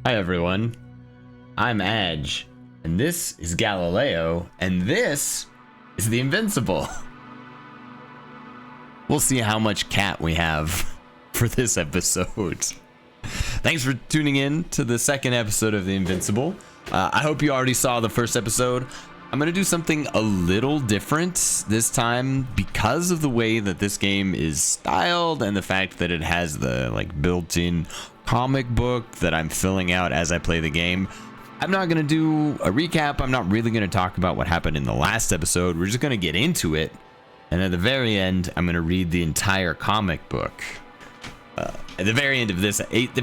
Hi everyone, I'm Adge, and this is Galileo, and this is the Invincible. We'll see how much cat we have for this episode. Thanks for tuning in to the second episode of the Invincible. I hope you already saw the first episode. I'm gonna do something a little different this time because of the way that this game is styled and the fact that it has the built-in comic book that I'm filling out as I play the game. I'm not gonna do a recap. I'm not really gonna talk about what happened in the last episode. We're just gonna get into it, and at the very end, I'm gonna read the entire comic book. At the very end of the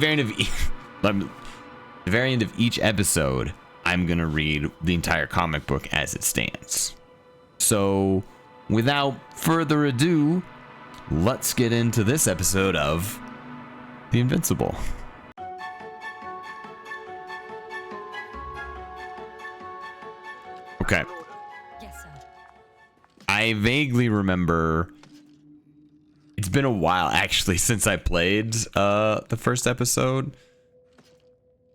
very end of each episode, I'm gonna read the entire comic book as it stands. So, without further ado, let's get into this episode of The Invincible. Okay. Yes, sir. I vaguely remember. It's been a while actually since I played the first episode.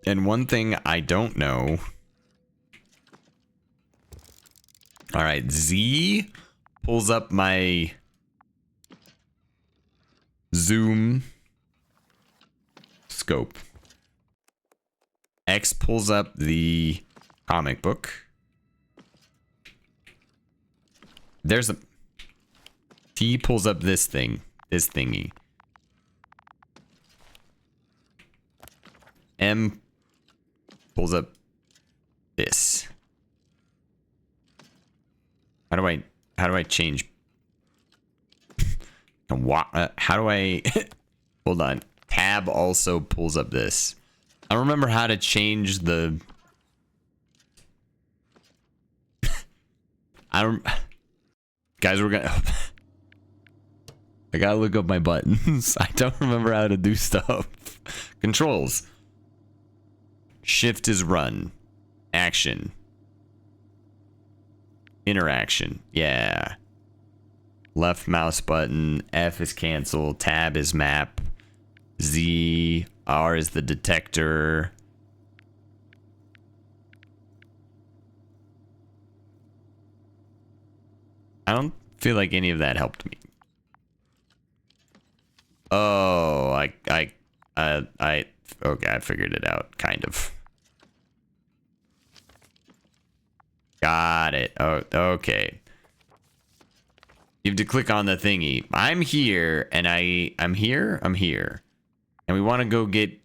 And one thing I don't know. All right, Z pulls up my zoom scope. X pulls up the comic book. There's a T pulls up this thingy. M pulls up this. How do I change? How do I hold on? Tab also pulls up this. I don't remember how to change the guys, we're gonna I gotta look up my buttons. I don't remember how to do stuff. Controls. Shift is run. Action. Interaction. Yeah. Left mouse button. F is cancel. Tab is map. Z. R is the detector. I don't feel like any of that helped me. Oh, okay, I figured it out, kind of. Got it. Oh, okay. You have to click on the thingy. I'm here, and I'm here. And we want to go get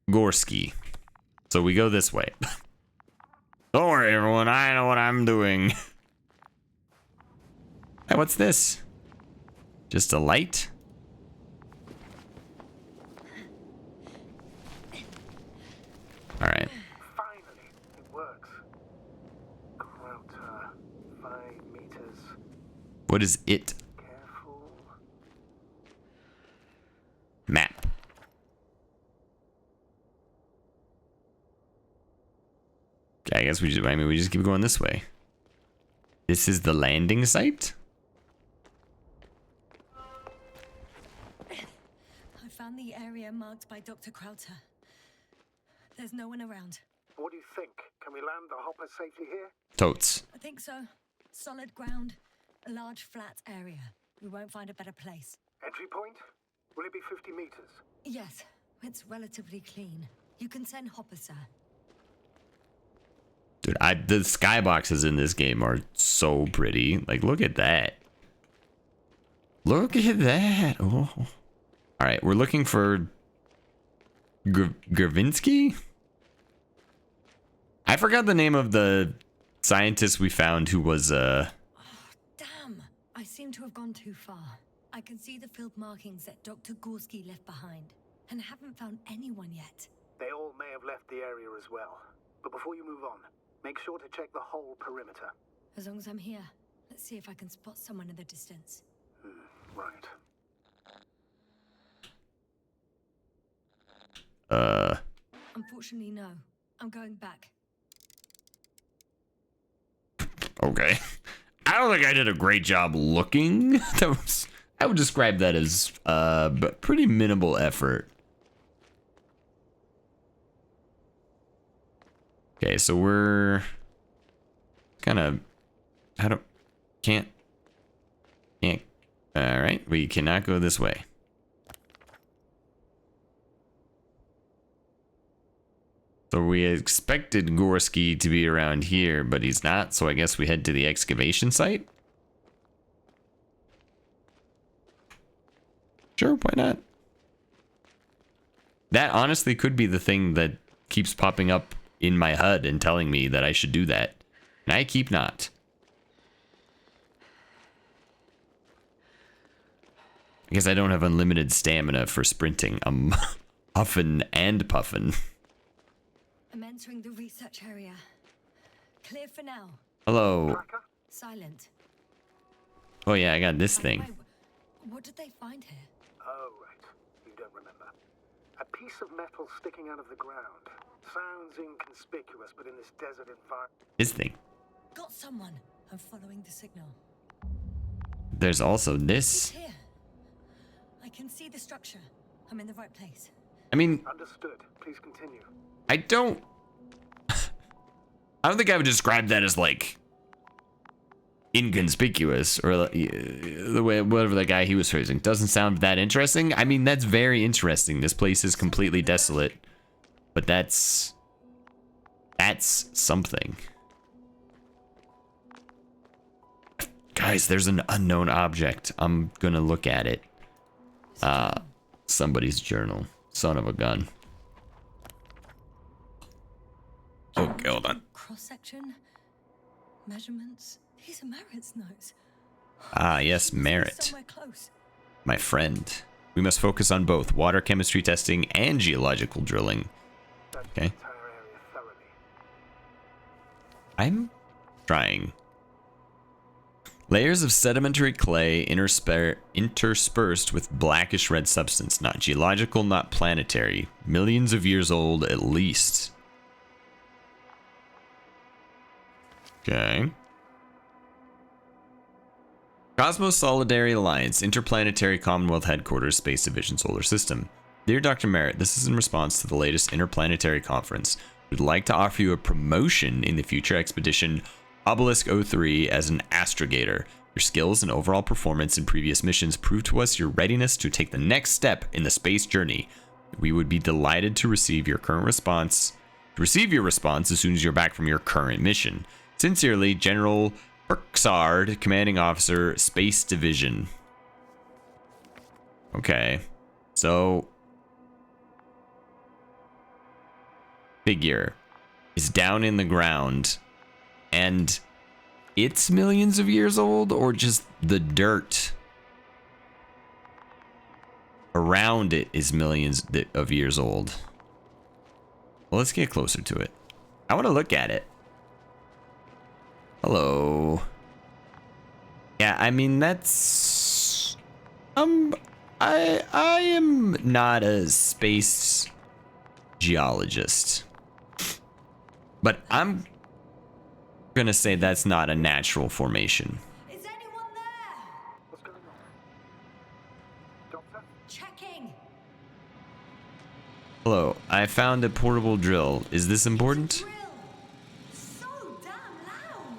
Gorski. So we go this way. Don't worry, everyone. I know what I'm doing. Hey, what's this? Just a light? All right. Finally, it works. Crowter, 5 meters. What is it? Careful. Map. Okay, I guess we just keep going this way. This is the landing site? I found the area marked by Dr. Crowter. There's no one around. What do you think? Can we land the hopper safely here? Totes. I think so. Solid ground, a large flat area. We won't find a better place. Entry point? Will it be 50 meters? Yes, it's relatively clean. You can send Hopper, sir. Dude, the skyboxes in this game are so pretty. Like, look at that. Look at that. Oh. All right, we're looking for Gravinsky? I forgot the name of the scientist we found who was Oh, damn. I seem to have gone too far. I can see the field markings that Dr. Gorski left behind, and haven't found anyone yet. They all may have left the area as well. But before you move on, make sure to check the whole perimeter. As long as I'm here, let's see if I can spot someone in the distance. Right. Unfortunately, no. I'm going back. Okay. I don't think I did a great job looking. I would describe that as but pretty minimal effort. Okay, so we're kind of... Can't. Alright, we cannot go this way. So we expected Gorski to be around here, but he's not, so I guess we head to the excavation site? Sure, why not? That honestly could be the thing that keeps popping up in my HUD and telling me that I should do that. And I keep not. I guess I don't have unlimited stamina for sprinting. I'm huffing and puffing. I'm entering the research area. Clear for now. Hello. Silent. Oh yeah, I got this thing. What did they find here? Oh, right. You don't remember. A piece of metal sticking out of the ground. Sounds inconspicuous, but in this desert environment... This thing. Got someone. I'm following the signal. There's also It's this. here. I can see the structure. I'm in the right place. I mean, Understood. Please continue. I don't think I would describe that as like inconspicuous or the way whatever the guy he was phrasing. Doesn't sound that interesting. I mean, that's very interesting. This place is completely desolate, but that's something. Guys, there's an unknown object. I'm gonna look at it. Somebody's journal. Son of a gun. Okay, hold on. Cross-section, measurements. These are Merritt's notes. Ah, yes, She must be Merritt. somewhere close. My friend. We must focus on both water chemistry testing and geological drilling. Search Okay. the entire area thoroughly. I'm trying. Layers of sedimentary clay interspersed with blackish red substance. Not geological, not planetary. Millions of years old at least. Okay. Cosmos Solidary Alliance, Interplanetary Commonwealth Headquarters, Space Division, Solar System. Dear Dr. Merritt, this is in response to the latest interplanetary conference. We'd like to offer you a promotion in the future expedition Obelisk 03 as an astrogator. Your skills and overall performance in previous missions prove to us your readiness to take the next step in the space journey. We would be delighted to receive your response as soon as you're back from your current mission. Sincerely, General Perksard, Commanding Officer, Space Division. Okay. So figure is down in the ground and it's millions of years old, or just the dirt around it is millions of years old? Well, let's get closer to it. I want to look at it. Hello. Yeah, I mean, that's I am not a space geologist, but I'm gonna say that's not a natural formation. Is anyone there? What's going on? Doctor? Checking. Hello, I found a portable drill. Is this important? Drill. So damn loud.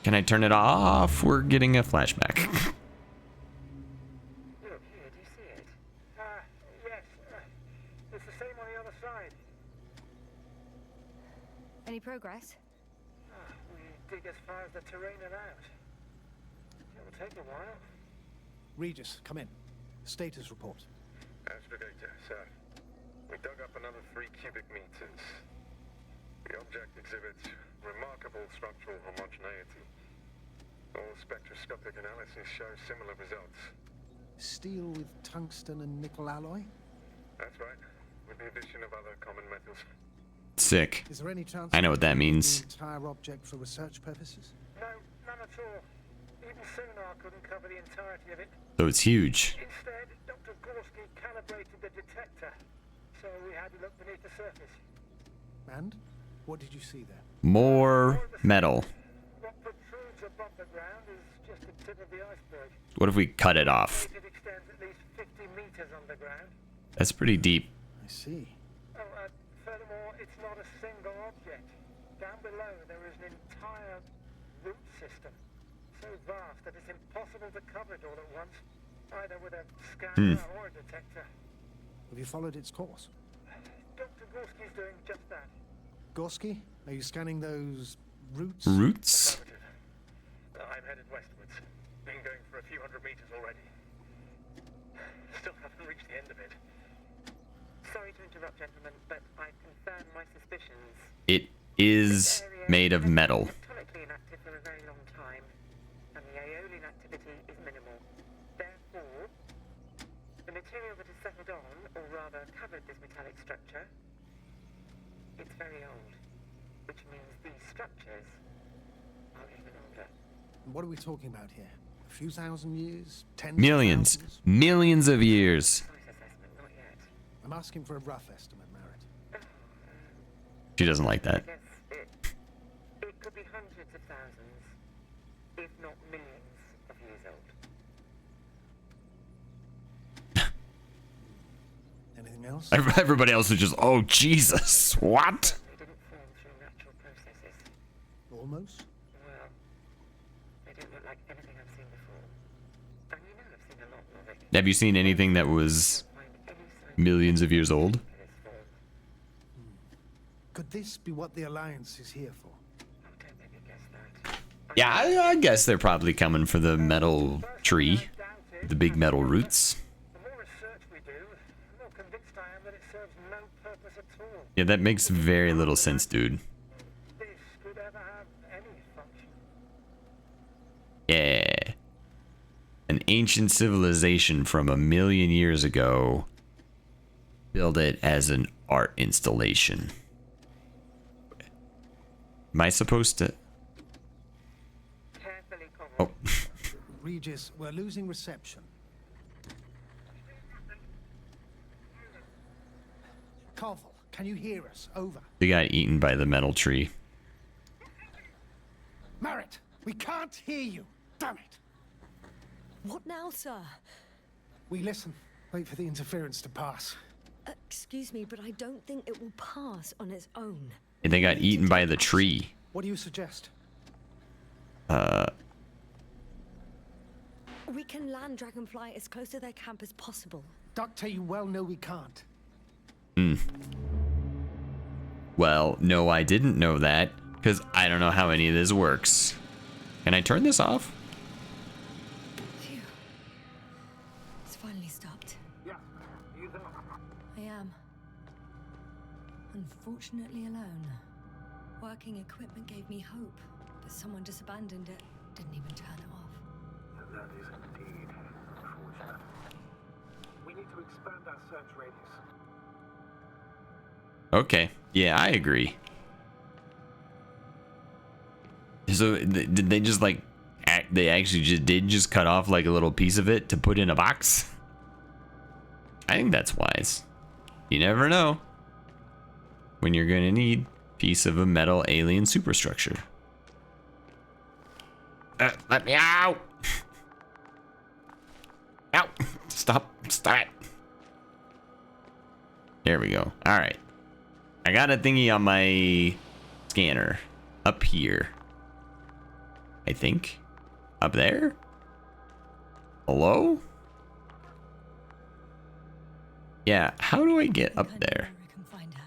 Can I turn it off? We're getting a flashback. Look here, do you see it? Yes. It's the same on the other side. Any progress? We dig as far as the terrain allowed. It'll take a while. Regis, come in. Status report. Astrogator, sir. We dug up another 3 cubic meters. The object exhibits remarkable structural homogeneity. All spectroscopic analysis show similar results. Steel with tungsten and nickel alloy? That's right, with the addition of other common metals. Sick. Is there any chance I know what that means. the entire object for research purposes? No, none at all. Even sonar couldn't cover the entirety of it. So it's huge. Instead, Dr. Gorski calibrated the detector, so we had to look beneath the surface. And what did you see there? More metal. What protrudes above the ground is just the tip of the iceberg. What if we cut it off? It extends at least 50 meters underground. That's pretty deep. I see. Oh, furthermore, it's not a single object. Down below, there is an entire root system, so vast that it's impossible to cover it all at once, either with a scanner or a detector. Have you followed its course? Dr. Gorski's doing just that. Gorski, are you scanning those roots? Roots? Affirmative. I'm headed westwards. Been going for a few hundred meters already. Still haven't reached the end of it. Sorry to interrupt, gentlemen, but I've confirmed my suspicions. It is made of metal. Tectonically inactive for a very long time, and the aeolian activity is minimal. Therefore, the material that has settled on, or rather covered this metallic structure, it's very old, which means these structures are even older. What are we talking about here? A few thousand years? Tens Millions. of thousands? Millions of years. Precise assessment, not yet. I'm asking for a rough estimate, Merritt. She doesn't like that. Yes, it could be hundreds of thousands, if not millions of years old. Anything else? Everybody else is just, oh Jesus, what? They didn't form through natural processes. Almost? Well, they didn't look like anything I've seen before. And you know I've seen a lot of it. Have you seen anything that was Find any sign millions of years old? of this form. Could this be what the Alliance is here for? Oh, don't make me guess that. Yeah, I guess they're probably coming for the metal tree. The big metal roots. The more research we do, the more convinced I am that it serves no purpose at all. Yeah, that makes very little sense, dude. This could ever have any function. Yeah. An ancient civilization from 1 million years ago. Build it as an art installation. Am I supposed to? Carefully, Conrad. Oh. Regis, we're losing reception. Carvel, can you hear us? Over. They got eaten by the metal tree. Merritt, we can't hear you. Damn it. What now, sir? We listen. Wait for the interference to pass. Excuse me, but I don't think it will pass on its own. And they got eaten by the tree. What do you suggest? We can land Dragonfly as close to their camp as possible. Doctor, you well know we can't. Well, no, I didn't know that, because I don't know how any of this works. Can I turn this off? Phew. It's finally stopped. Yeah, you there? I am. Unfortunately alone. Working equipment gave me hope, but someone just abandoned it. Didn't even turn it off. That is indeed unfortunate. We need to expand our search radius. Okay. Yeah, I agree. So did they just like they actually just cut off like a little piece of it to put in a box? I think that's wise. You never know when you're gonna need a piece of a metal alien superstructure. Let me out! Out! Stop! Stop! There we go. All right. I got a thingy on my scanner up here. I think. Up there? Hello? Yeah, how do I get up I know there? where I can find her.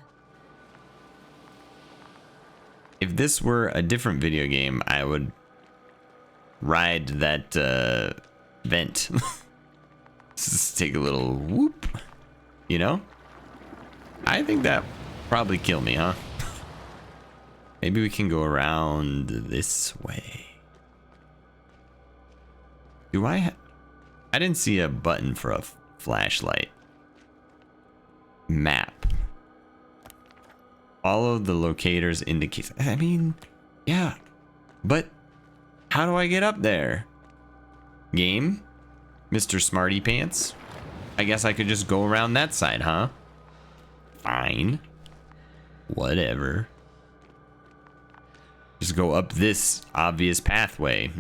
If this were a different video game, I would ride that vent. Just take a little whoop, you know? I think that probably kill me, huh? Maybe we can go around this way. Do I didn't see a button for a flashlight. Map. Follow the locators indicate. I mean, yeah. But how do I get up there? Game? Mr. Smarty Pants? I guess I could just go around that side, huh? Fine. Whatever. Just go up this obvious pathway,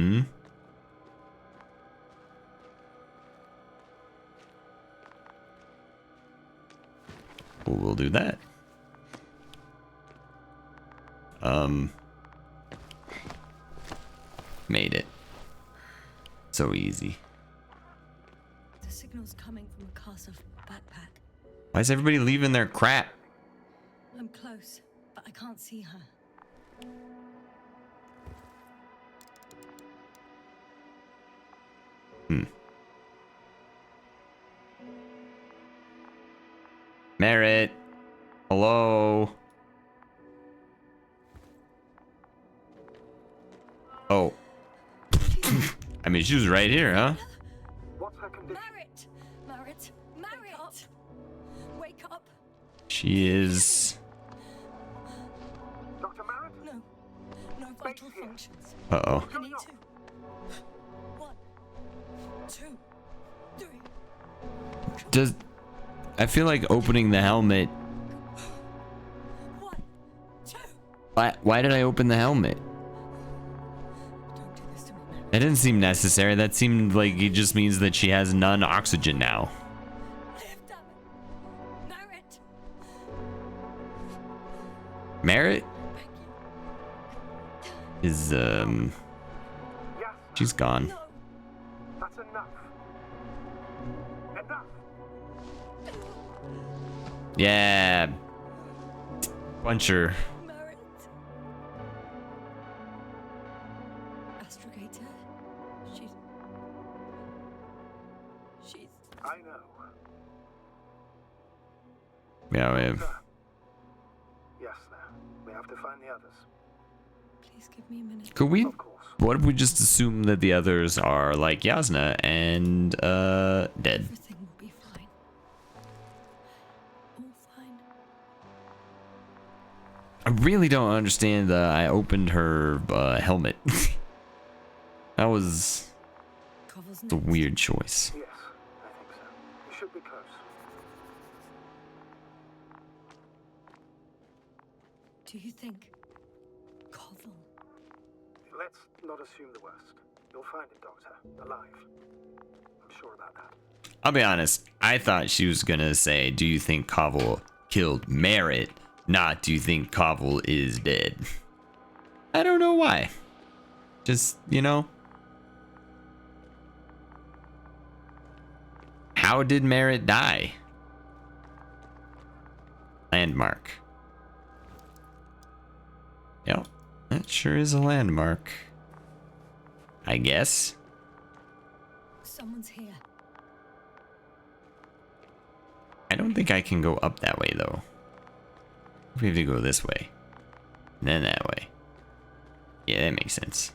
Well, we'll do that. Made it. So easy. The signal's coming from a castle backpack. Why is everybody leaving their crap? I'm close, but I can't see her. Merritt. Hello. Oh. I mean, she was right here, huh? What's her condition? Merritt! Merritt! Merritt! Wake up! She is. Dr. Merritt? No. No vital functions. Uh-oh. I need to. 1, 2, 3. Does... I feel like opening the helmet... 1, 2. Why did I open the helmet? Don't do this to me, Merritt. That didn't seem necessary. That seemed like it just means that she has none oxygen now. Live, damn it. Merritt! Merritt Thank you. is, Yes. she's gone. No. That's enough. Enough. Yeah. Punch her. Merritt. Astrogator. She's. I know. Yeah, we have... Yes, sir. We have to find the others. Please give me a minute. Could we... Of course. What if we just assume that the others are like Yasna and, dead? Everything will be fine. All fine. I really don't understand that I opened her, helmet. That was Cover's a next. weird choice. Yes, I think so. We should be close. Do you think Koval? Let's not assume the worst. You'll find it, Doctor. Alive. I'm sure about that. I'll be honest, I thought she was gonna say, do you think Koval killed Merritt? Not, do you think Koval is dead? I don't know why. Just, you know. How did Merritt die? Landmark. Yep, that sure is a landmark. I guess. Someone's here. I don't think I can go up that way though. We have to go this way. And then that way. Yeah, that makes sense.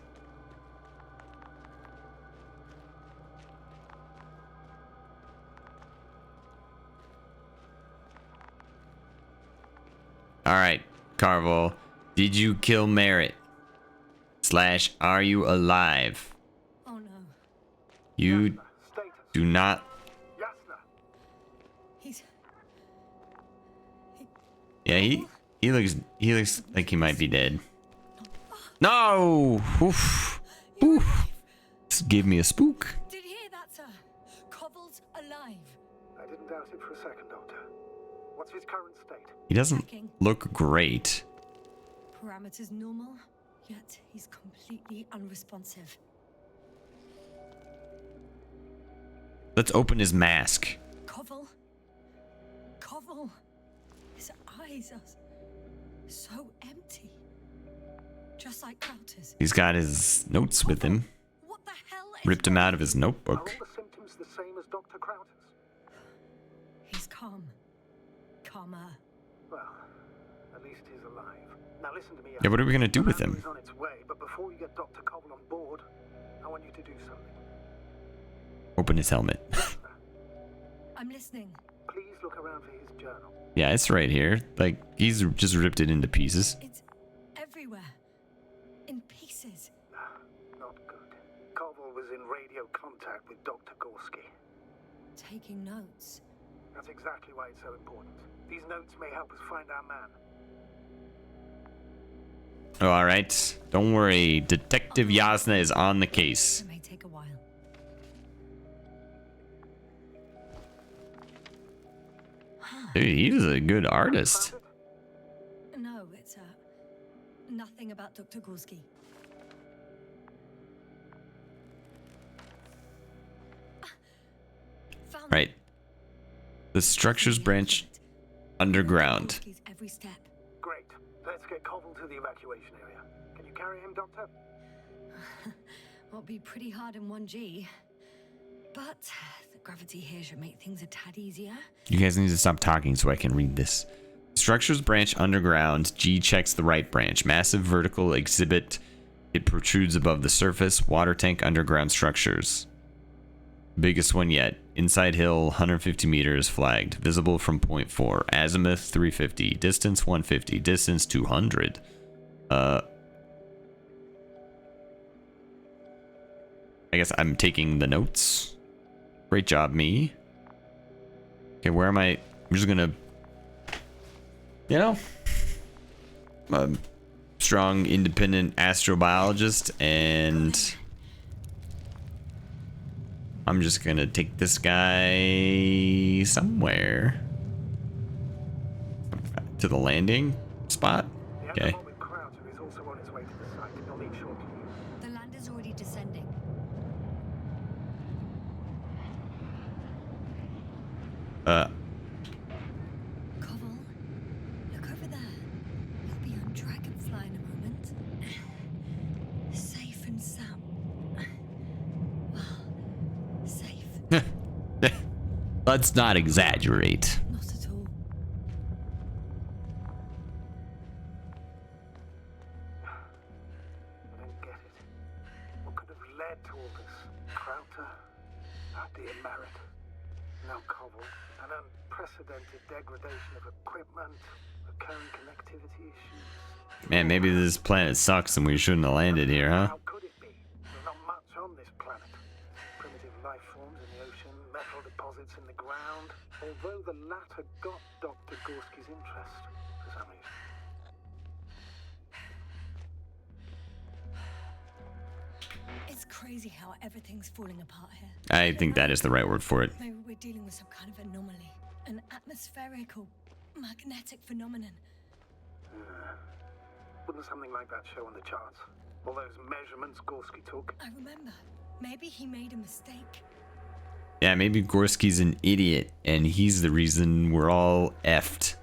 Alright, Carvel. Did you kill Merritt? / are you alive? Oh no. You Status. do not... Yasna. He's. Yeah, he looks like he might be dead. No! Oof. Oof. This gave me a spook. Did you hear that, sir? Koval's alive. I didn't doubt it for a second, Doctor. What's his current state? He doesn't look great. Parameters normal, yet he's completely unresponsive. Let's open his mask. Koval. Koval. His eyes are so empty. Just like Crowter's. He's got his notes with him. What the hell is Ripped him out of his Are all notebook. the symptoms the same as Dr. Crowder's? He's calm. Calmer. Well, at least he's alive. Now listen to me. Yeah, what are we gonna do with The him? ambulance is on its way, but before you get Dr. Cobble on board, I want you to do something. Open his helmet. I'm listening. Please look around for his journal. Yeah, it's right here. Like, he's just ripped it into pieces. It's everywhere. In pieces. Not good. Cobble was in radio contact with Dr. Gorski. Taking notes. That's exactly why it's so important. These notes may help us find our man. Oh, alright. Don't worry. Detective Yasna is on the case. It may take a while. Dude, he's a good artist. No, it's Nothing about Dr. Gorski. Found Right. The structures branch underground. Gorski's every step. Great. Let's get Koval to the evacuation area. Can you carry him, Doctor? Will be pretty hard in 1G. But the gravity here should make things a tad easier. You guys need to stop talking so I can read this. Structures branch underground. G checks the right branch. Massive vertical exhibit. It protrudes above the surface. Water tank underground structures. Biggest one yet. Inside hill, 150 meters, flagged. Visible from point 4. Azimuth, 350. Distance, 150. Distance, 200. I guess I'm taking the notes. Great job, me. Okay, where am I? I'm just gonna... You know? I'm a strong, independent astrobiologist, and... I'm just gonna take this guy somewhere. To the landing spot? Okay. With Crowder is also on his way to the site. He'll meet shortly. The land is already descending. Koval, look over there. You'll be on Dragonfly in a moment. Safe and sound. Well, safe. Let's not exaggerate. Not at all. I don't get it. What could have led to all this? Crowder? Our dear Merritt. Now Koval. An unprecedented degradation of equipment. Recurring connectivity issues. Man, maybe this planet sucks and we shouldn't have landed here, huh? How could it be? There's not much on this planet. Primitive life forms in the ocean, metal deposits in the ground. Although the latter got Dr. Gorski's interest for some reason. It's crazy how everything's falling apart here. I think that is the right word for it. Maybe we're dealing with some kind of anomaly. An atmospheric or magnetic phenomenon. Wouldn't something like that show on the charts? All those measurements Gorski took? I remember. Maybe he made a mistake. Yeah, maybe Gorski's an idiot and he's the reason we're all effed.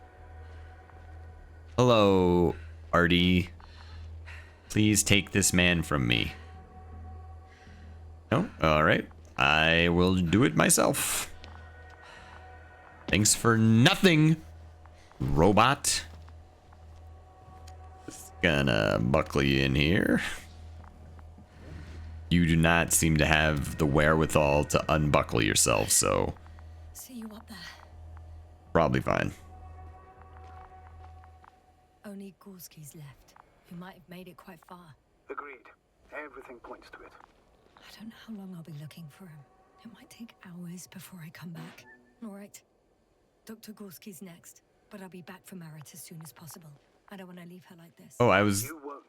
Hello, Artie. Please take this man from me. No? Alright. I will do it myself. Thanks for nothing, robot. Just gonna buckle you in here. You do not seem to have the wherewithal to unbuckle yourself, so See you up there. probably fine. Only Gorski's left. We might have made it quite far. Agreed. Everything points to it. I don't know how long I'll be looking for him. It might take hours before I come back. All right. Dr. Gorski's next, but I'll be back for Merritt as soon as possible. I don't want to leave her like this. Oh, I was... You won't.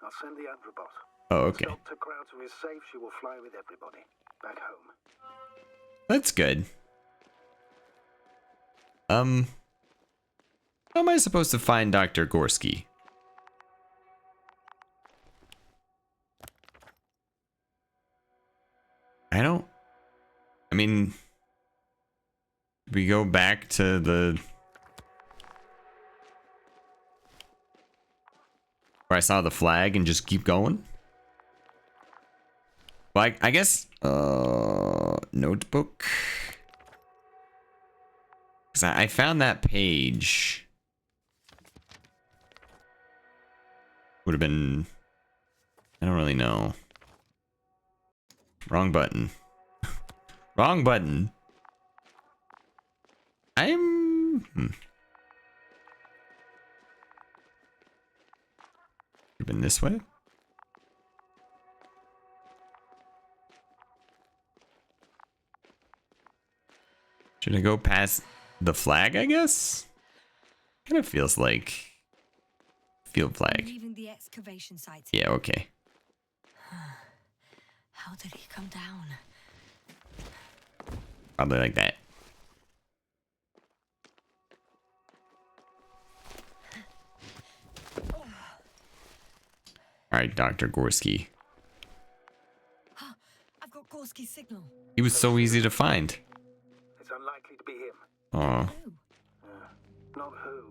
I'll send the Androbot. Oh, okay. Dr. Crowder is safe. She will fly with everybody. Back home. That's good. How am I supposed to find Dr. Gorski? I mean, we go back to the... where I saw the flag and just keep going? Well, I guess, notebook. Because I found that page. Would have been, I don't really know. Wrong button. Wrong button. I'm... Been this way? Should I go past the flag, I guess? Kind of feels like field flag. Leaving the excavation site. Yeah, okay. How did he come down? Probably like that. Alright, Dr. Gorski. I've got Gorski's signal. He was so easy to find. It's unlikely to be him. Oh. Who? Not who,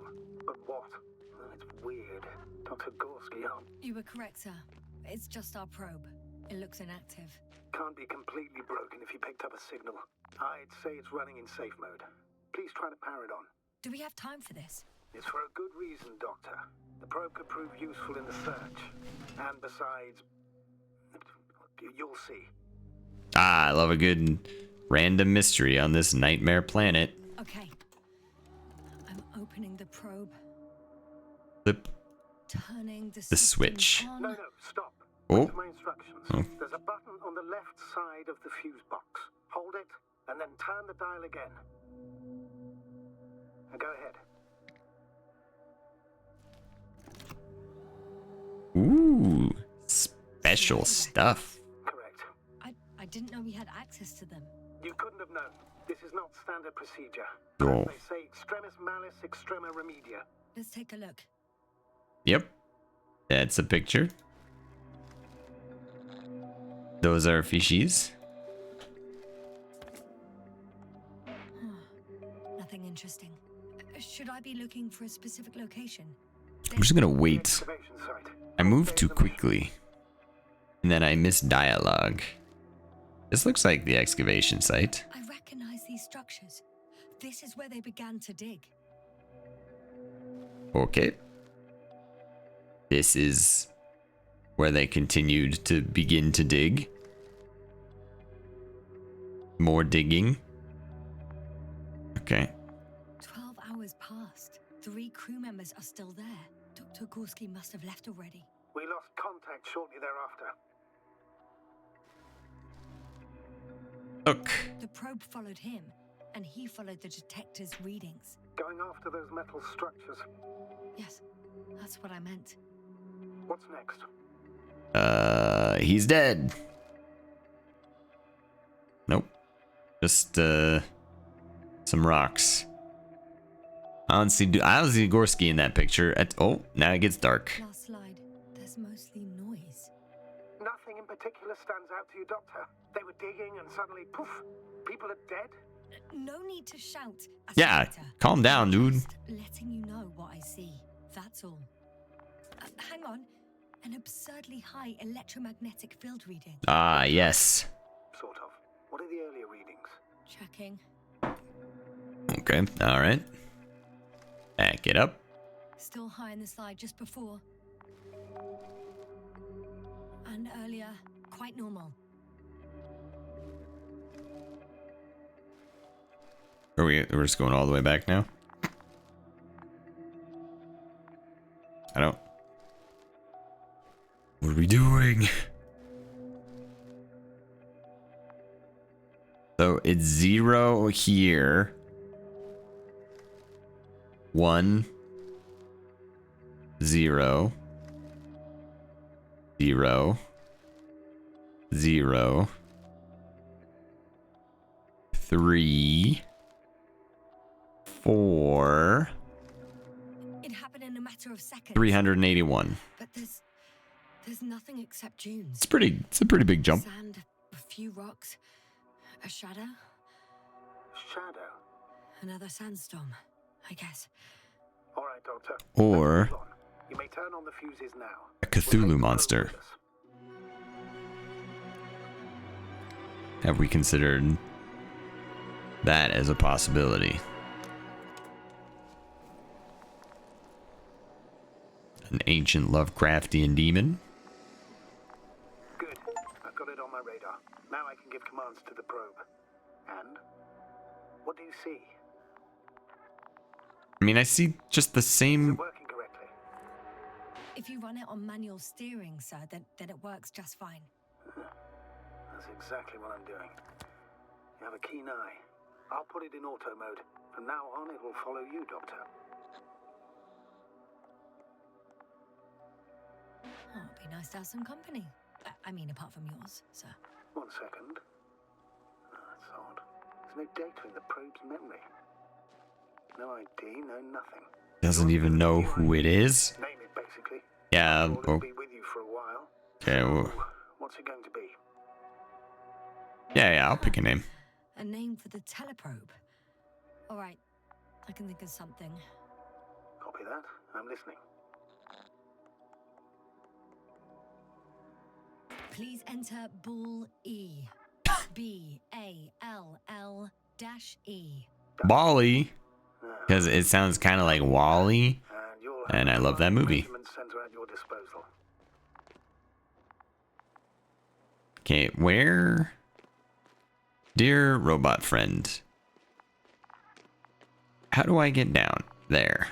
but what. It's weird. Dr. Gorski, You were correct, sir. It's just our probe. It looks inactive. can't be completely broken if you picked up a signal. I'd say it's running in safe mode. Please try to power it on. Do we have time for this? It's for a good reason, Doctor. The probe could prove useful in the search. And besides, you'll see. Ah, I love a good random mystery on this nightmare planet. Okay. I'm opening the probe. Flip Turning the the switch. on. No, stop. Oh. Wait for my instructions. Oh. There's a button on the left side of the fuse box. Hold it, and then turn the dial again. Now go ahead. Ooh, special stuff. Correct. I didn't know we had access to them. You couldn't have known. This is not standard procedure. Oh. They say extremis malis extrema remedia. Let's take a look. Yep, that's a picture. Those are fishies. Nothing interesting. Should I be looking for a specific location? I'm just gonna wait. Excavation site. I moved too quickly. And then I missed dialogue. This looks like the excavation site. I recognize these structures. This is where they began to dig. Okay. This is where they continued to begin to dig. More digging. Okay. 12 hours passed. 3 crew members are still there. Dr. Gorski must have left already. We lost contact shortly thereafter. Look. The probe followed him, and he followed the detector's readings. Going after those metal structures. Yes, that's what I meant. What's next? He's dead. Nope. Just, some rocks. I don't see Gorski in that picture. Oh, now it gets dark. Last slide. There's mostly noise. Nothing in particular stands out to you, Doctor. They were digging and suddenly, poof, people are dead? No need to shout. Yeah, calm down, dude. Just letting you know what I see. That's all. Hang on. An absurdly high electromagnetic field reading. Ah, yes. Sort of. What are the earlier readings? Checking. Okay, alright. Back it up. Still high in the slide just before. And earlier, quite normal. We're just going all the way back now? I don't... What are we doing? So it's 0 here. 1 0 0 0 3 4 It happened in a matter of seconds. 381. But there's nothing except dunes. It's a pretty big jump. Sand, a few rocks, a shadow, Shadow. another sandstorm, I guess. All right, Doctor. Or Let's move on. You may turn on the fuses now. a Cthulhu monster. Have we considered that as a possibility? An ancient Lovecraftian demon? Good. I've got it on my radar. Now I can give commands to the probe. And? What do you see? I mean, I see just the Is same... it working correctly? If you run it on manual steering, sir, then it works just fine. That's exactly what I'm doing. You have a keen eye. I'll put it in auto mode. From now on, it will follow you, Doctor. Oh, it'd be nice to have some company. I mean, apart from yours, sir. 1 second. Oh, that's odd. There's no data in the probe's memory. No ID, no nothing. Doesn't even know who it is. Name it, basically. Yeah, Or well, it'll be with you for a while. Okay, well, What's it going to be? yeah, I'll pick a name. A name for the teleprobe. All right, I can think of something. Copy that. I'm listening. Please enter Ball E. B-A-L-L-E. Bali, because it sounds kind of like Wally, And you'll have and I a love that flying movie. measurement center at your disposal. Okay, where? Dear robot friend, how do I get down there?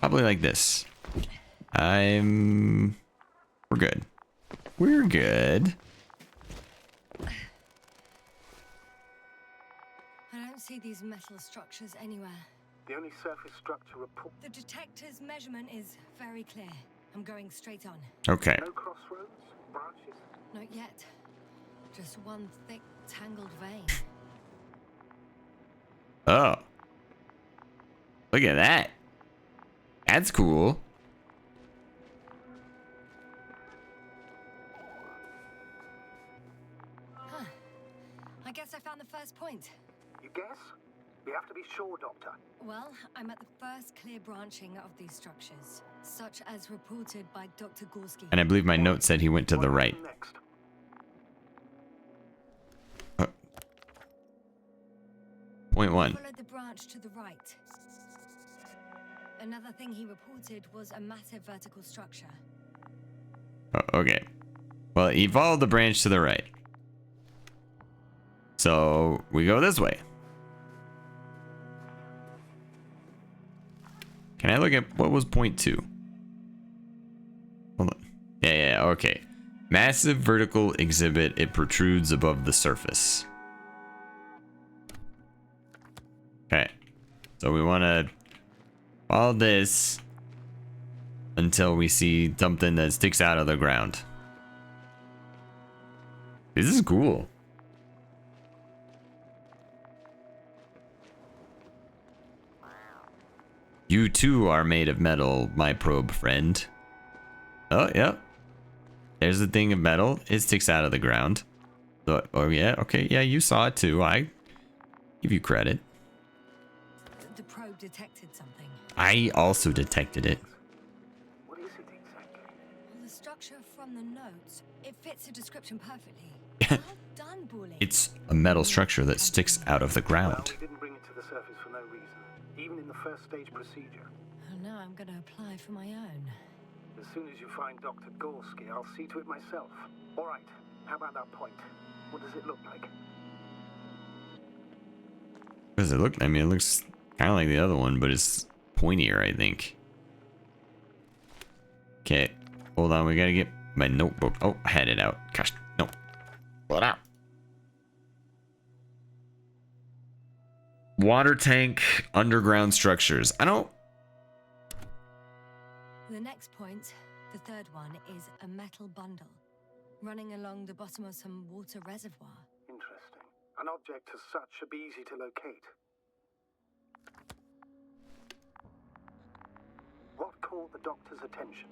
Probably like this. We're good. We're good. I don't see these metal structures anywhere. The only surface structure report. The detector's measurement is very clear. I'm going straight on. Okay. No crossroads? Branches? Not yet. Just one thick, tangled vein. Oh. Look at that. That's cool. Huh. I guess I found the first point. You guess? We have to be sure, Doctor. Well, I'm at the first clear branching of these structures, such as reported by Dr. Gorski. And I believe my note said he went to the What right. happened next? Point 1. Followed the branch to the right. Another thing he reported was a massive vertical structure. Oh, okay. Well, he followed the branch to the right. So we go this way. Can I look at what was point 2? Hold on. Yeah, okay. Massive vertical exhibit. It protrudes above the surface. Okay. So we want to follow this until we see something that sticks out of the ground. This is cool. You too are made of metal, my probe friend. Oh, yeah. There's a thing of metal. It sticks out of the ground. Oh, yeah. Okay. Yeah, you saw it too. I give you credit. The probe detected something. I also detected it. What is it exactly? Well, the structure from the notes, it fits the description perfectly. Well done, Bully. It's a metal structure that sticks out of the Well, ground. we didn't bring it to the surface for no reason. Even in the first stage procedure. And now I'm going to apply for my own. As soon as you find Dr. Gorski, I'll see to it myself. All right. How about that point? What does it look like? What does it look? I mean, it looks kind of like the other one, but it's pointier, I think. Okay. Hold on. We got to get my notebook. Oh, I had it out. Gosh. No. Pull it out. Water tank, underground structures. I don't. The next point, the third one, is a metal bundle running along the bottom of some water reservoir. Interesting. An object as such should be easy to locate. What caught the doctor's attention?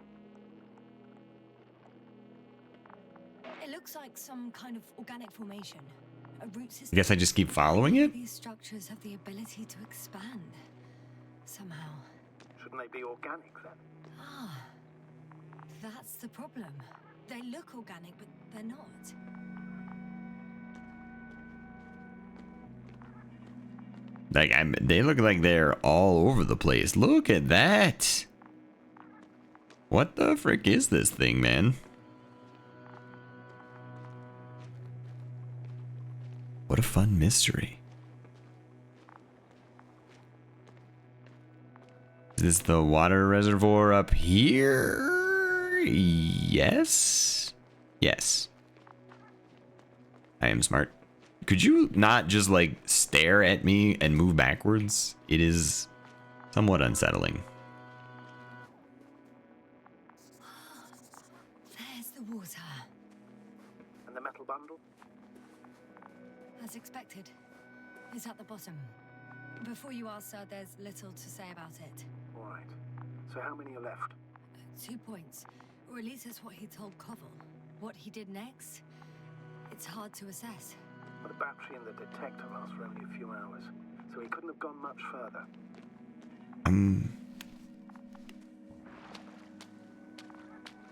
It looks like some kind of organic formation, a root I system. guess I just keep following it. These structures have the ability to expand somehow. Shouldn't they be organic then? Ah, that's the problem. They look organic, but they're not. Like they look like they're all over the place. Look at that. What the frick is this thing, man? What a fun mystery. Is this the water reservoir up here? Yes. Yes. I am smart. Could you not just like stare at me and move backwards? It is somewhat unsettling. There's the water. And the metal bundle? As expected. It's at the bottom. Before you ask, sir, there's little to say about it. All right. So how many are left? 2 points. Or at least that's what he told Koval. What he did next, it's hard to assess. But the battery in the detector lasts for only a few hours, so he couldn't have gone much further.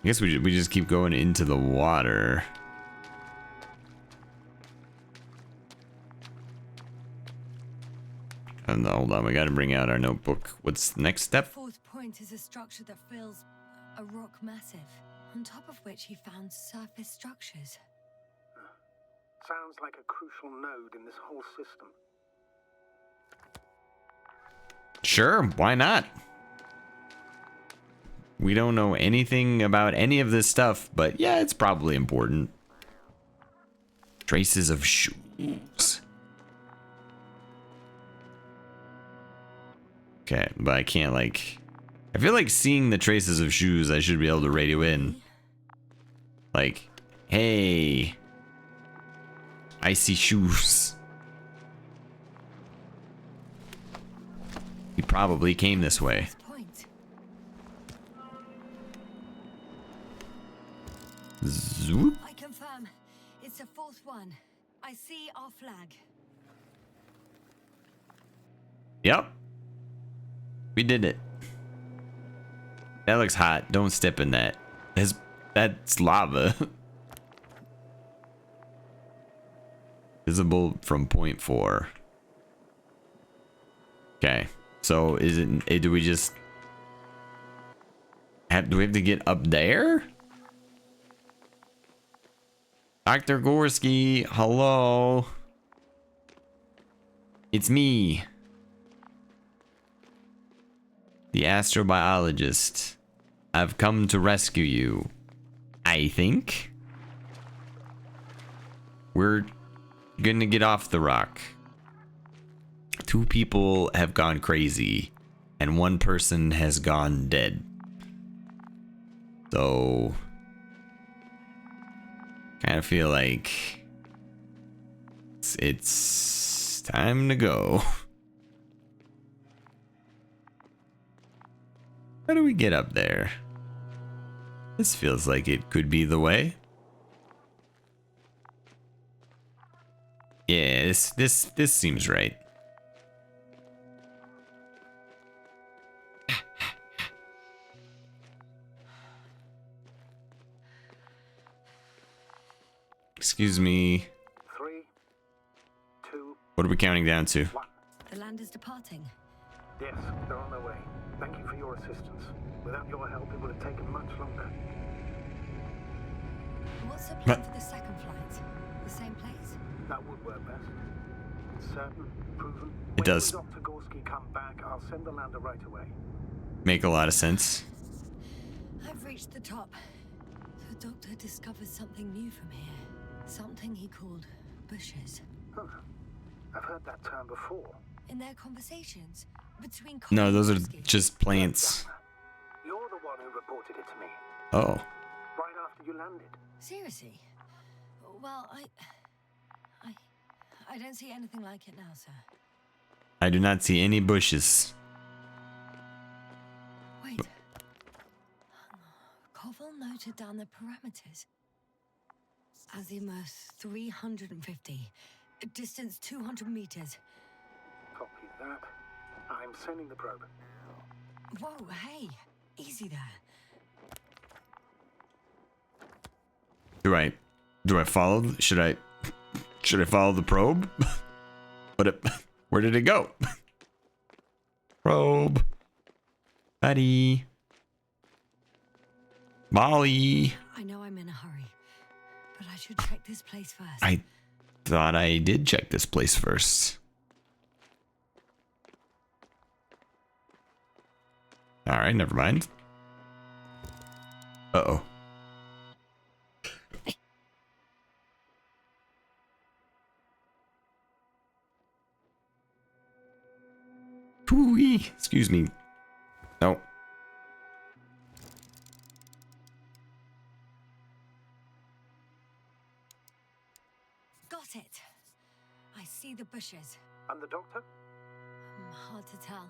I guess we just keep going into the water. And hold on, we got to bring out our notebook. What's the next step? Fourth point is a structure that fills a rock massive, on top of which he found surface structures. Sounds like a crucial node in this whole system. Sure, why not? We don't know anything about any of this stuff, but yeah, it's probably important. Traces of shoes. Okay, but I can't like... I feel like seeing the traces of shoes, I should be able to radio in. Like, hey, I see shoes. He probably came this way. Zoop. I confirm. It's the fourth one. I see our flag. Yep. We did it. That looks hot. Don't step in that. That's lava. Visible from point 4. Okay. So is it? Do we just have? Do we have to get up there? Dr. Gorski, hello. It's me. The astrobiologist. I've come to rescue you. I think. We're gonna get off the rock. 2 people have gone crazy, and 1 person has gone dead. So, kind of feel like it's time to go. How do we get up there? This feels like it could be the way. Yeah, this seems right. Excuse me. 3, 2, What are we counting down to? 1. The land is departing. Yes, they're on their way. Thank you for your assistance. Without your help, it would have taken much longer. What's the plan for the second flight? The same place? That would work best. It's certain, proven. It does. When Dr. Gorski come back, I'll send the lander right away. Make a lot of sense. I've reached the top. The doctor discovered something new from here. Something he called bushes. Huh. I've heard that term before. In their conversations between No, those are Gorski. just plants. You're the one who reported it to me. Oh. Right after you landed. Seriously? Well, I don't see anything like it now, sir. I do not see any bushes. Wait. Koval noted down the parameters. Azimuth 350. Distance 200 meters. Copy that. I'm sending the probe. Whoa, hey. Easy there. Do I follow? Should I follow the probe? Where did it go? Probe. Buddy. Molly. I know I'm in a hurry, but I should check this place first. I thought I did check this place first. All right, never mind. Uh-oh. Ooh-wee. Excuse me. No. Got it. I see the bushes. And the doctor? Hard to tell.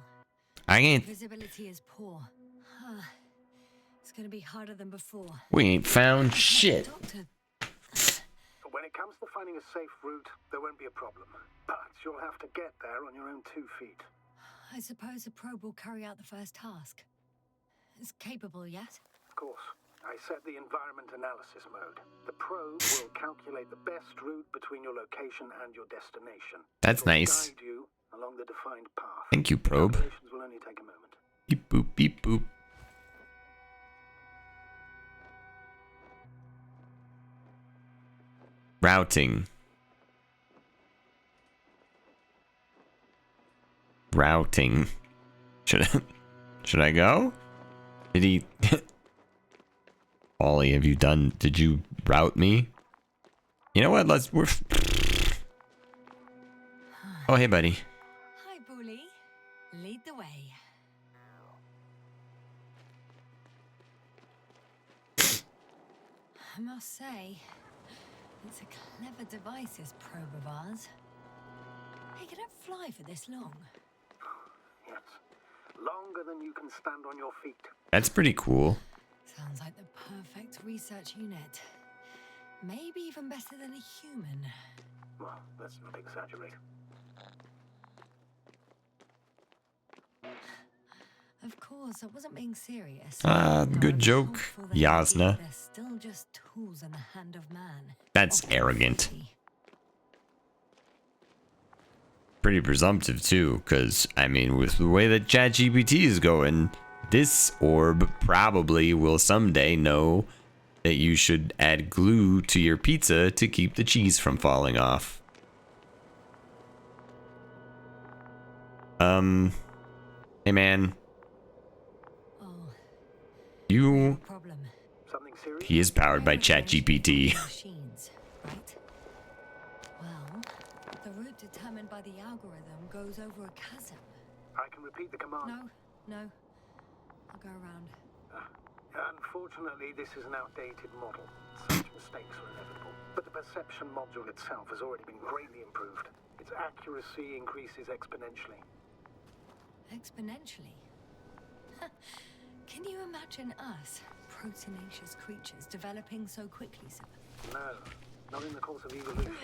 I ain't. Visibility is poor. It's It's gonna be harder than before. We ain't found shit. Doctor, When it comes to finding a safe route, there won't be a problem. But you'll have to get there on your own 2 feet. I suppose the probe will carry out the first task. It's capable yet? Of course. I set the environment analysis mode. The probe will calculate the best route between your location and your destination. That's It will nice. guide you along the defined path. Thank you, probe. Calculations will only take a moment. Beep boop, beep boop. Routing. Routing. Should I go? Did he Ollie, did you route me? You know what? Oh, hey buddy. Hi, Bully. Lead the way. I must say, it's a clever device, this probe of ours. Hey, can it fly for this long? Yes. Longer than you can stand on your feet. That's pretty cool. Sounds like the perfect research unit. Maybe even better than a human. Well, let's not exaggerate. Of course, I wasn't being serious. Good joke, Yasna. They're still just tools in the hand of man. That's arrogant. Pretty presumptive too, because I mean, with the way that ChatGPT is going, this orb probably will someday know that you should add glue to your pizza to keep the cheese from falling off. Hey man. Oh, You... problem. Something serious? He is powered by ChatGPT. Machines, right? Well, the route determined by the algorithm goes over a chasm. I can repeat the command. No. I'll go around. Unfortunately, this is an outdated model. Such mistakes are inevitable. But the perception module itself has already been greatly improved. Its accuracy increases exponentially. Exponentially? Can you imagine us, proteinaceous creatures, developing so quickly, sir? No, not in the course of evolution.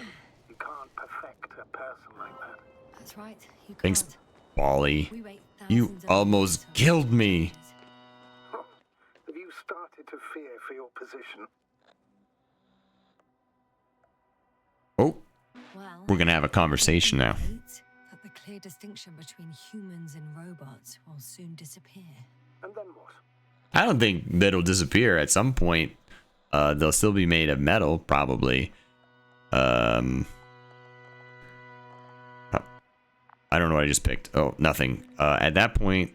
You can't perfect a person like that. That's right, you can't. Thanks, Bally. We wait You thousands of almost years for killed me. creatures. Have you started to fear for your position? Oh, Well, we're gonna have a conversation now. that the clear distinction between humans and robots will soon disappear. And then what? I don't think that'll disappear. At some point, they'll still be made of metal, probably. I don't know what I just picked. Oh, nothing. At that point,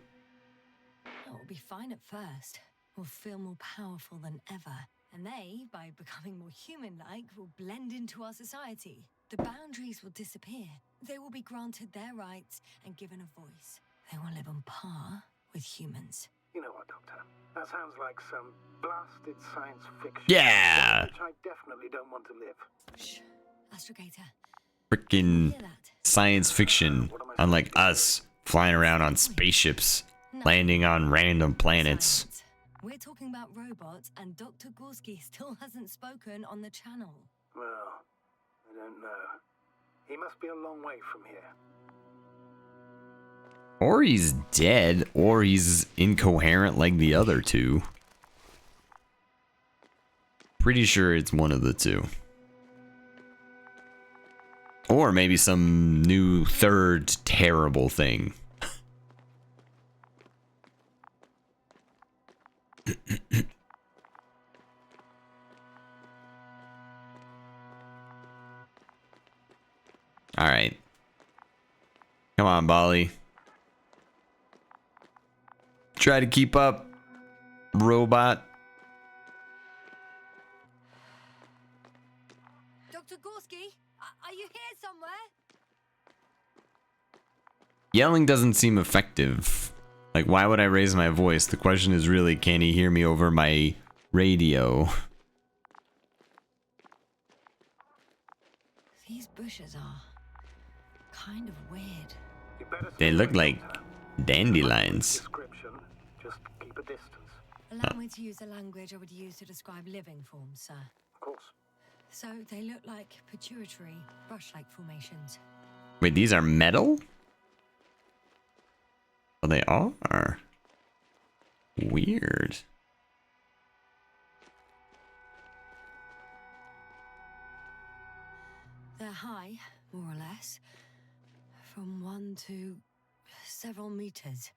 It'll be fine at first. We'll feel more powerful than ever. And they, by becoming more human-like, will blend into our society. The boundaries will disappear. They will be granted their rights and given a voice. They will live on par with humans. You know what, Doctor? That sounds like some blasted science fiction. yeah, Which I definitely don't want to live. Shh. Astrogator, freaking hear that? science fiction. Unlike us, flying around on spaceships, landing on random planets. Silence. We're talking about robots, and Dr. Gorski still hasn't spoken on the channel. Well, I don't know. He must be a long way from here. Or he's dead, or he's incoherent like the other two. Pretty sure it's one of the two. Or maybe some new third terrible thing. All right. Come on, Bali. Try to keep up, robot. Dr. Gorski, are you here somewhere? Yelling doesn't seem effective. Like, why would I raise my voice? The question is really, can he hear me over my radio? These bushes are kind of weird. You better They stay look away, like Doctor. dandelions. Description. Just keep a distance. Allow me to use the language I would use to describe living forms, sir. Of course. So they look like pituitary brush-like formations. Wait, these are metal? Oh, they are. Weird. They're high, more or less, from 1 to several meters.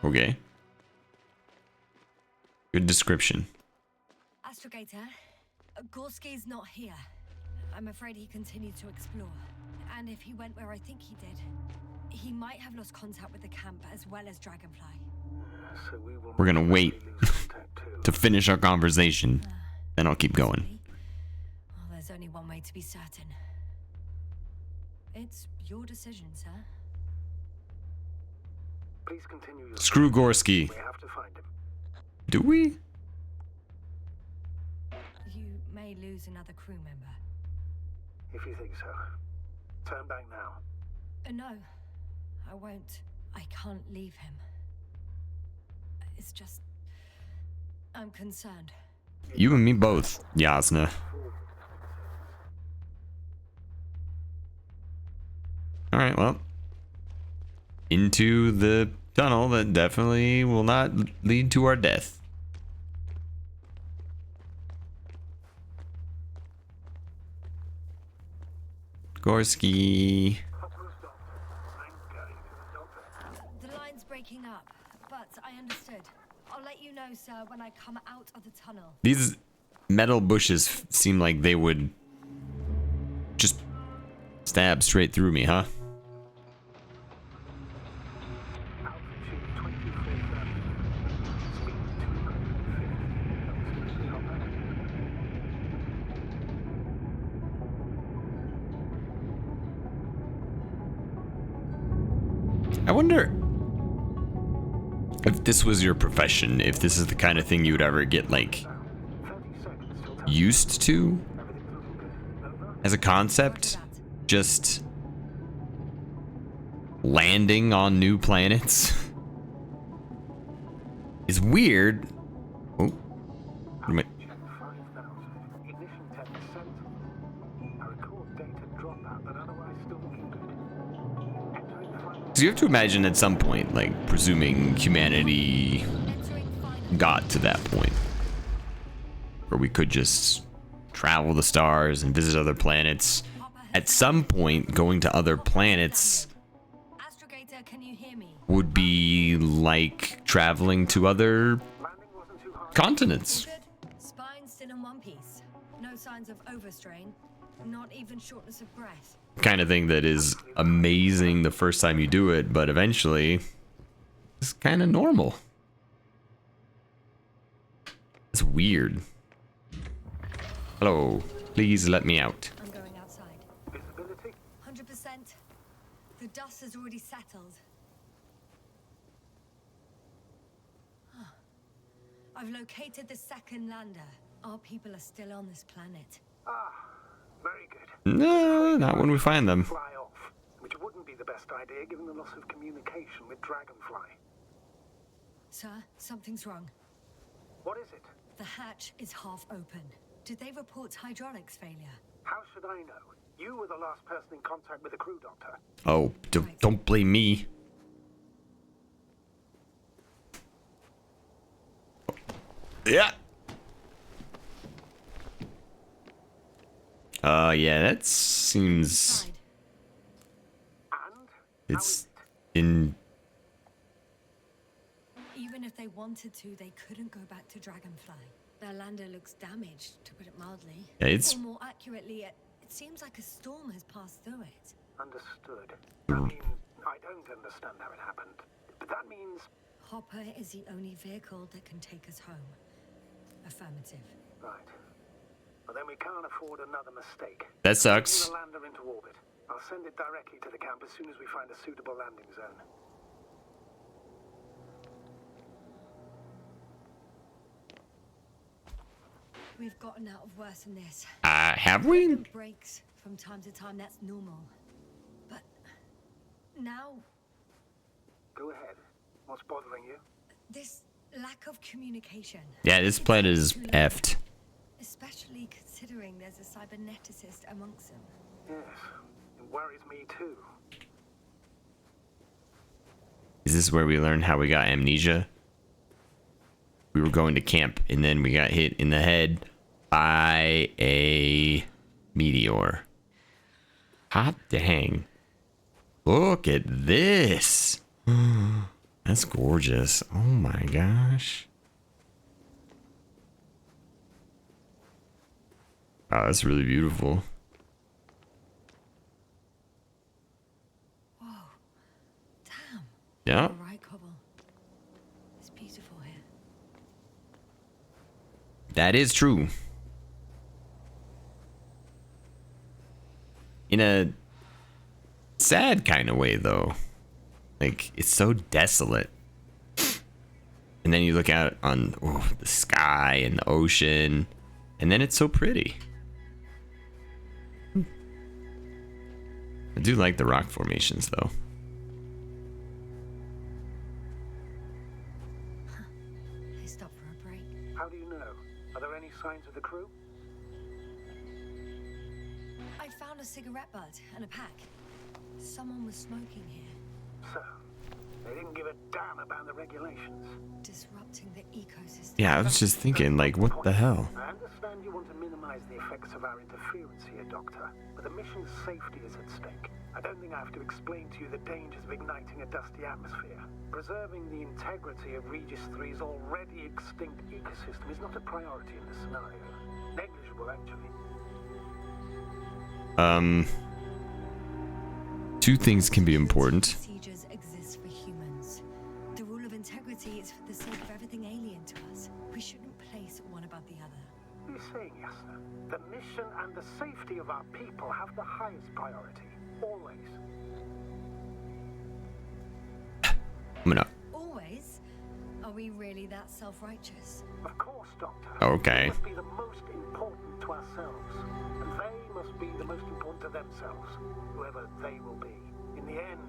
Okay. Good description. Astrogator, Gorski's not here. I'm afraid he continued to explore. And if he went where I think he did, he might have lost contact with the camp as well as Dragonfly. So we will We're gonna wait lose contact too. to finish our conversation. Then I'll keep going. Possibly. Well, there's only one way to be certain. It's your decision, sir. Please continue your Screw Gorski. We have to find him. Do we? You may lose another crew member. If you think so. Turn back now. No, I won't. I can't leave him. It's just... I'm concerned. You and me both, Yasna. Alright, well. Into the tunnel that definitely will not lead to our death. Gorski. The line's breaking up, but I understood. I'll let you know, sir, when I come out of the tunnel. These metal bushes seem like they would just stab straight through me, huh? Altitude 24,000. Speed 250. I wonder if this was your profession, if this is the kind of thing you would ever get, like, 30 seconds till time. used to Everything's looking good. Over. as a concept. Just landing on new planets is weird. Oh, wait. Check 5,000. Ignition 10%. I record data dropout, but otherwise still looking good. Entering final. So you have to imagine at some point, like, presuming humanity Entering final. got to that point where we could just travel the stars and visit other planets. At some point, going to other planets Astrogator, can you hear me? would be like traveling to other Landing wasn't too hard. continents. Good. Spine still in one piece. No signs of overstrain. Not even shortness of breath. Kind of thing that is amazing the first time you do it, but eventually it's kind of normal. It's weird. Hello, please let me out. I'm going outside. Visibility? 100%. The dust has already settled. I've located the second lander. Our people are still on this planet. Ah, very good. No, not when we find them. Fly off, which wouldn't be the best idea given the loss of communication with Dragonfly. Sir, something's wrong. What is it? The hatch is half open. Did they report hydraulics failure? How should I know? You were the last person in contact with the crew doctor. Oh, don't blame me. Yeah. Yeah, that seems Side. And? it's in. Even if they wanted to, they couldn't go back to Dragonfly. Their lander looks damaged, to put it mildly. Yeah, it's Or more accurately, it seems like a storm has passed through it. Understood. I mean, I don't understand how it happened. But that means... Hopper is the only vehicle that can take us home. Affirmative. Right. Well, then we can't afford another mistake. that Bring sucks. the lander into orbit. I'll send it directly to the camp as soon as we find a suitable landing zone. We've gotten out of worse than this. Have we? Breaks from time to time, that's normal. But now Go ahead. What's bothering you? This lack of communication. Yeah, this planet is effed. Especially considering there's a cyberneticist amongst them. Yes, it worries me too. Is this where we learned how we got amnesia? We were going to camp and then we got hit in the head by a meteor. Hot dang. Look at this. That's gorgeous. Oh my gosh. Wow, that's really beautiful. Whoa. Damn. Yeah. All right, Cobble. It's beautiful here. That is true. In a sad kind of way, though. Like, it's so desolate. And then you look out on the sky and the ocean, and then it's so pretty. I do like the rock formations, though. They stopped for a break. How do you know? Are there any signs of the crew? I found a cigarette butt and a pack. Someone was smoking here. So, they didn't give a damn about the regulations. Disrupting the ecosystem. Yeah, I was just thinking, like, what the hell? I understand you want to minimize the effects of our interference here, Doctor, but the mission's safety is at stake. I don't think I have to explain to you the dangers of igniting a dusty atmosphere. Preserving the integrity of Regis III's already extinct ecosystem is not a priority in this scenario. Negligible, actually. Two things can be important. Procedures exist for humans. The rule of integrity is for the sake of everything alien to us. We shouldn't place one above the other. You're saying, yes, sir. The mission and the safety of our people have the highest priority. Always. I'm gonna. Always? Are we really that self-righteous? Of course, Doctor. Okay. We must be the most important to ourselves, and they must be the most important to themselves, whoever they will be. In the end,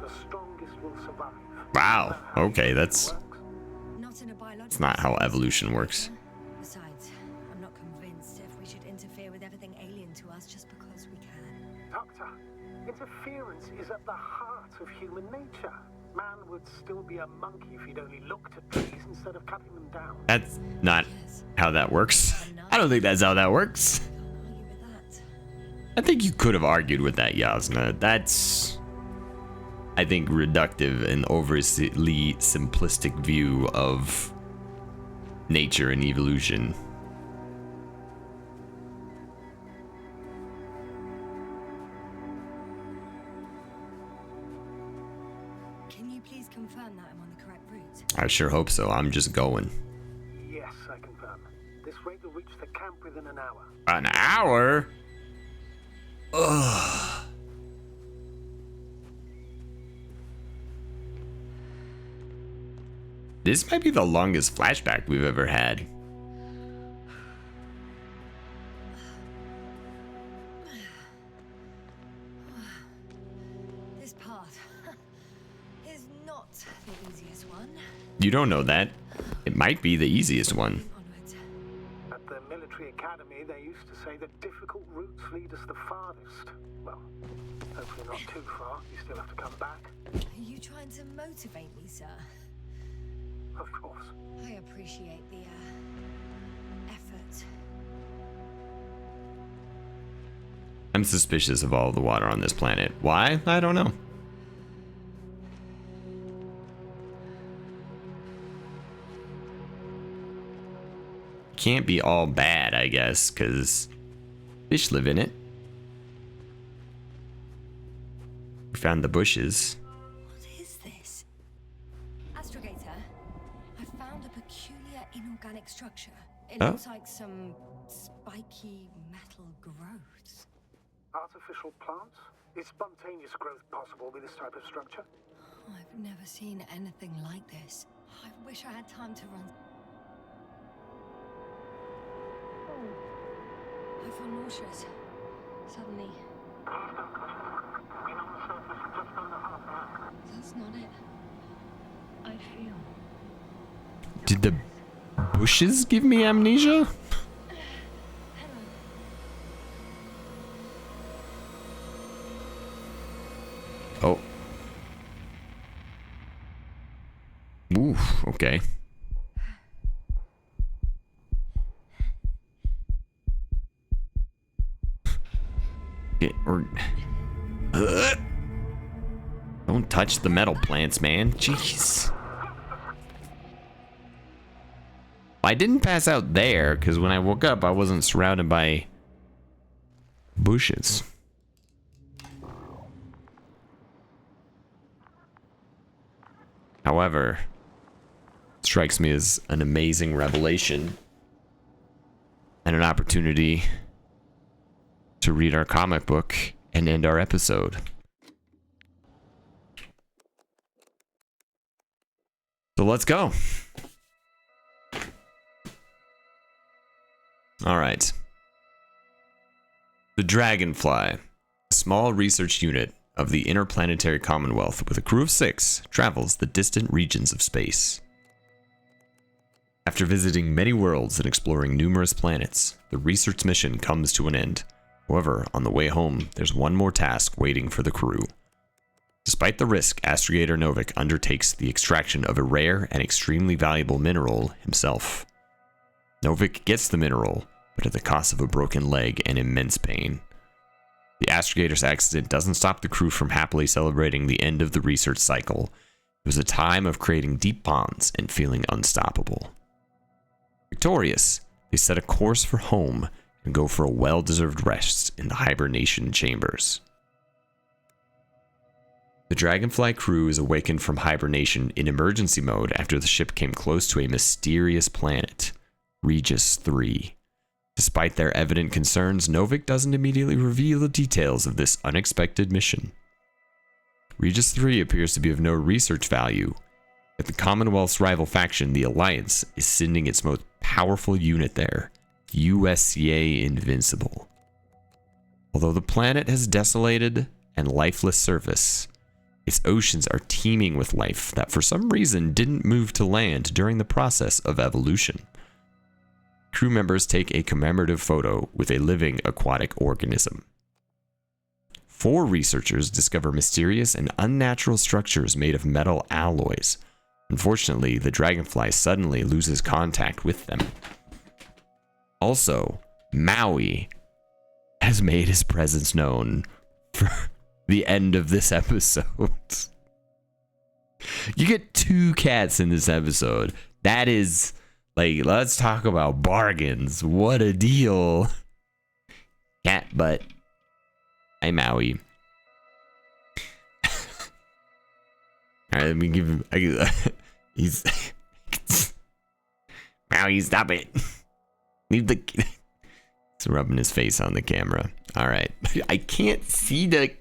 the strongest will survive. Wow. Is that how Okay, it that's works? Not in a biological that's not how sense. evolution works. Besides, I'm not convinced if we should interfere with everything alien to us just because we can. Doctor, interference is at the heart of human nature. Man would still be a monkey if he'd only looked at trees instead of cutting them down. That's not Yes, how that works. I don't think that's how that works. can't argue with that. I think you could have argued with that, Yasna. That's, I think, reductive and overly simplistic view of nature and evolution. Can you please confirm that I'm on the correct route? I sure hope so. I'm just going. Yes, I confirm. This rate will reach the camp within an hour. An hour? Ugh. This might be the longest flashback we've ever had. This path is not the easiest one. You don't know that. It might be the easiest one. Onwards. At the military academy, they used to say that difficult routes lead us the farthest. Well, hopefully not too far. You still have to come back. Are you trying to motivate me, sir? Of course. I appreciate the effort. I'm suspicious of all the water on this planet. Why? I don't know. Can't be all bad, I guess, because fish live in it. We found the bushes. What is this? Astrogator, I found a peculiar inorganic structure. It Oh. looks like some spiky metal growths. Artificial plants? Is spontaneous growth possible with this type of structure? I've never seen anything like this. I wish I had time to run. I feel nauseous. Suddenly. That's not it. Did the bushes give me amnesia? Oh. Oof, okay. Don't touch the metal plants, man. Jeez. I didn't pass out there because when I woke up, I wasn't surrounded by bushes. However, it strikes me as an amazing revelation and an opportunity to read our comic book and end our episode. So let's go. All right. The Dragonfly, a small research unit of the Interplanetary Commonwealth with a crew of 6, travels the distant regions of space. After visiting many worlds and exploring numerous planets, the research mission comes to an end. However, on the way home, there's one more task waiting for the crew. Despite the risk, Astrogator Novik undertakes the extraction of a rare and extremely valuable mineral himself. Novik gets the mineral, but at the cost of a broken leg and immense pain. The Astrogator's accident doesn't stop the crew from happily celebrating the end of the research cycle. It was a time of creating deep bonds and feeling unstoppable. Victorious, they set a course for home and go for a well-deserved rest in the hibernation chambers. The Dragonfly crew is awakened from hibernation in emergency mode after the ship came close to a mysterious planet, Regis III. Despite their evident concerns, Novik doesn't immediately reveal the details of this unexpected mission. Regis III appears to be of no research value, yet the Commonwealth's rival faction, the Alliance, is sending its most powerful unit there, USCA Invincible. Although the planet has desolated and lifeless surface, its oceans are teeming with life that for some reason didn't move to land during the process of evolution. Crew members take a commemorative photo with a living aquatic organism. 4 researchers discover mysterious and unnatural structures made of metal alloys. Unfortunately, the Dragonfly suddenly loses contact with them. Also, Maui has made his presence known for the end of this episode. You get 2 cats in this episode. That is, like, let's talk about bargains. What a deal. Cat butt. Hi, Maui. All right, let me give him. He's. Maui, stop it. Leave the. He's rubbing his face on the camera. All right. I can't see the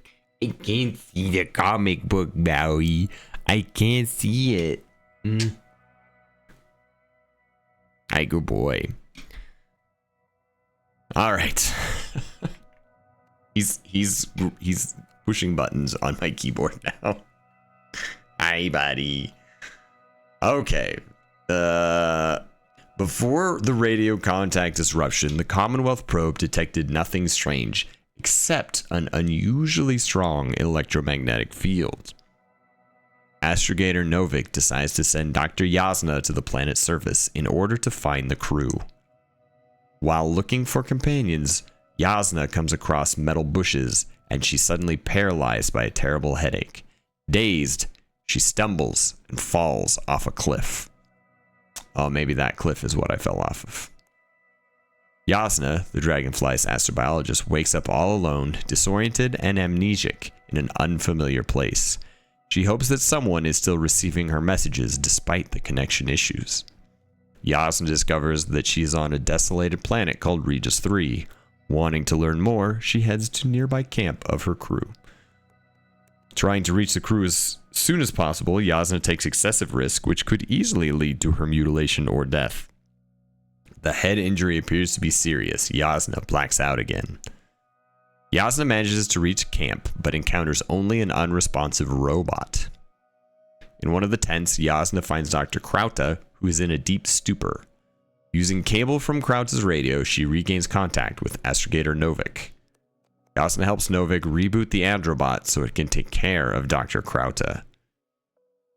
comic book, Maui. I can't see it. Hi, good boy. All right. He's pushing buttons on my keyboard now. Hi, buddy. Okay. Before the radio contact disruption, the Commonwealth probe detected nothing strange except an unusually strong electromagnetic field. Astrogator Novik decides to send Dr. Yasna to the planet's surface in order to find the crew. While looking for companions, Yasna comes across metal bushes and she's suddenly paralyzed by a terrible headache. Dazed, she stumbles and falls off a cliff. Oh, maybe that cliff is what I fell off of. Yasna, the Dragonfly's astrobiologist, wakes up all alone, disoriented and amnesic in an unfamiliar place. She hopes that someone is still receiving her messages despite the connection issues. Yasna discovers that she is on a desolated planet called Regis III. Wanting to learn more, she heads to nearby camp of her crew. Trying to reach the crew as soon as possible, Yasna takes excessive risk, which could easily lead to her mutilation or death. The head injury appears to be serious. Yasna blacks out again. Yasna manages to reach camp, but encounters only an unresponsive robot. In one of the tents, Yasna finds Dr. Krauta, who is in a deep stupor. Using cable from Krauta's radio, she regains contact with Astrogator Novik. Yasna helps Novik reboot the Androbot so it can take care of Dr. Krauta.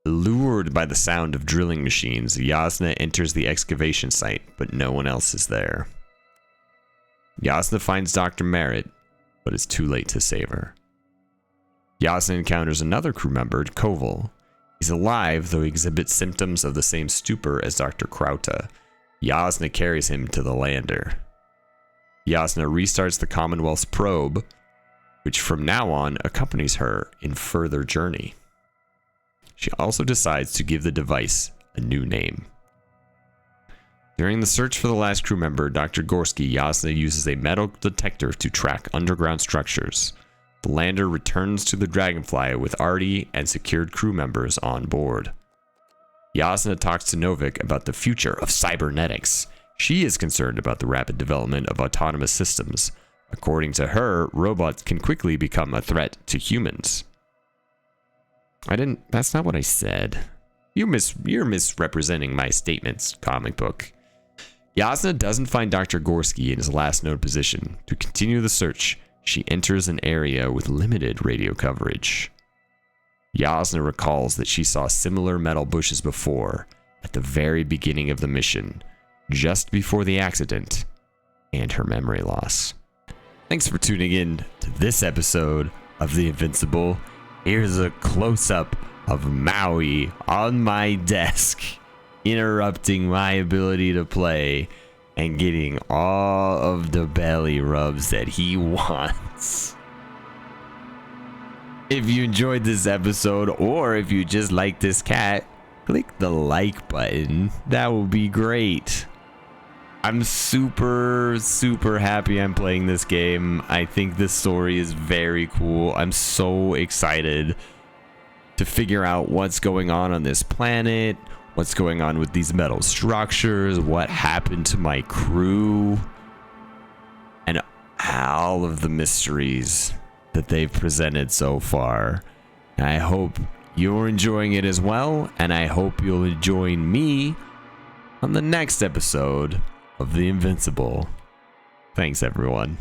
Lured by the sound of drilling machines, Yasna enters the excavation site, but no one else is there. Yasna finds Dr. Merritt, but it's too late to save her. Yasna encounters another crew member, Koval. He's alive, though he exhibits symptoms of the same stupor as Dr. Krauta. Yasna carries him to the lander. Yasna restarts the Commonwealth's probe, which from now on accompanies her in further journey. She also decides to give the device a new name. During the search for the last crew member, Dr. Gorski, Yasna uses a metal detector to track underground structures. The lander returns to the Dragonfly with Artie and secured crew members on board. Yasna talks to Novik about the future of cybernetics. She is concerned about the rapid development of autonomous systems. According to her, robots can quickly become a threat to humans. That's not what I said. You're misrepresenting my statements, comic book. Yasna doesn't find Dr. Gorski in his last known position. To continue the search, she enters an area with limited radio coverage. Yasna recalls that she saw similar metal bushes before, at the very beginning of the mission, just before the accident, and her memory loss. Thanks for tuning in to this episode of The Invincible. Here's a close-up of Maui on my desk, interrupting my ability to play and getting all of the belly rubs that he wants. If you enjoyed this episode, or if you just like this cat, click the like button. That would be great. I'm super happy I'm playing this game. I think this story is very cool. I'm so excited to figure out what's going on this planet, what's going on with these metal structures, what happened to my crew, and all of the mysteries that they've presented so far. I hope you're enjoying it as well, and I hope you'll join me on the next episode of The Invincible. Thanks, everyone.